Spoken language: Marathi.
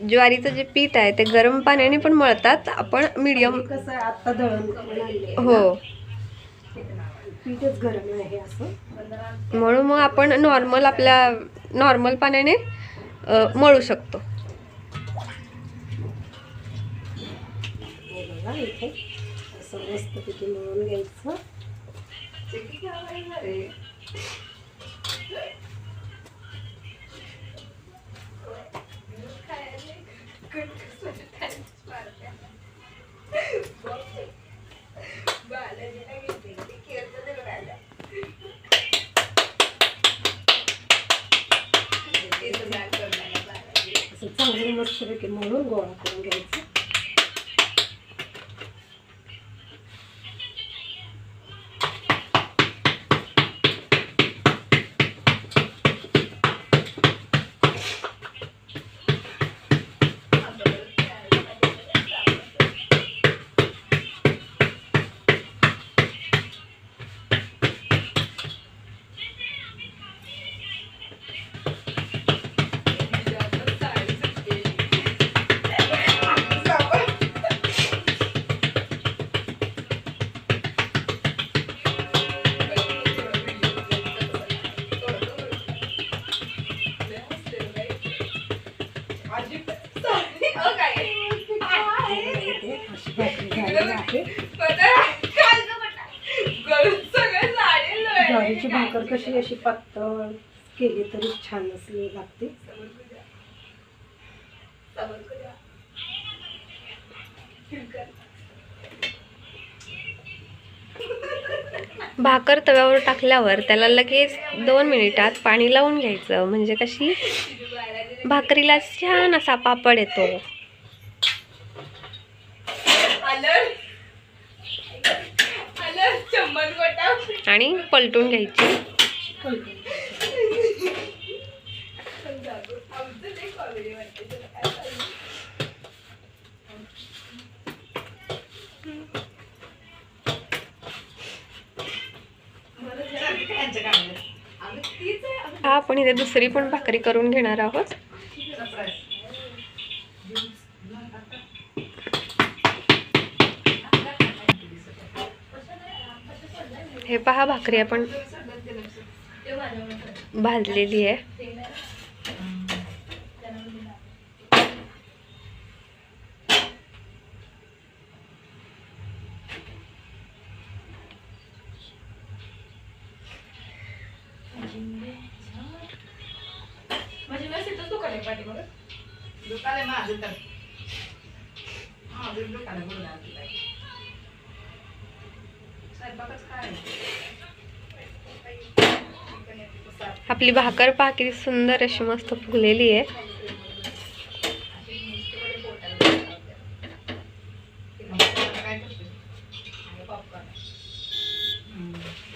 ज्वारीचं जे पीठ आहे ते गरम पाण्याने पण मळतात. आपण मीडियम कसं आहे आता दळण हो पीठच गरम आहे असं म्हणून मग आपण नॉर्मल आपल्या नॉर्मल पाण्याने मळू शकतो. बघा इथे असं मस्तपैकी मळून घ्यायचं. असं चांगलं मस्तपैकी मळून गोळा करून घ्यायचं. ज्वारीची भाकर कशी अशी पातळ केली तरी छान असली लागते. भाकर तव्यावर टाकल्यावर त्याला लगेच 2 मिनिटात पाणी लावून घ्यायचं, म्हणजे कशी भाकरीला छान असा पापड येतो. आणि पलटून घ्यायची. हा आपण इथे दुसरी पण भाकरी करून घेणार आहोत. हे पहा भाकरी आपण भाजलेली आहे. आपली भाकर पहा किती सुंदर अशी मस्त फुगलेली आहे.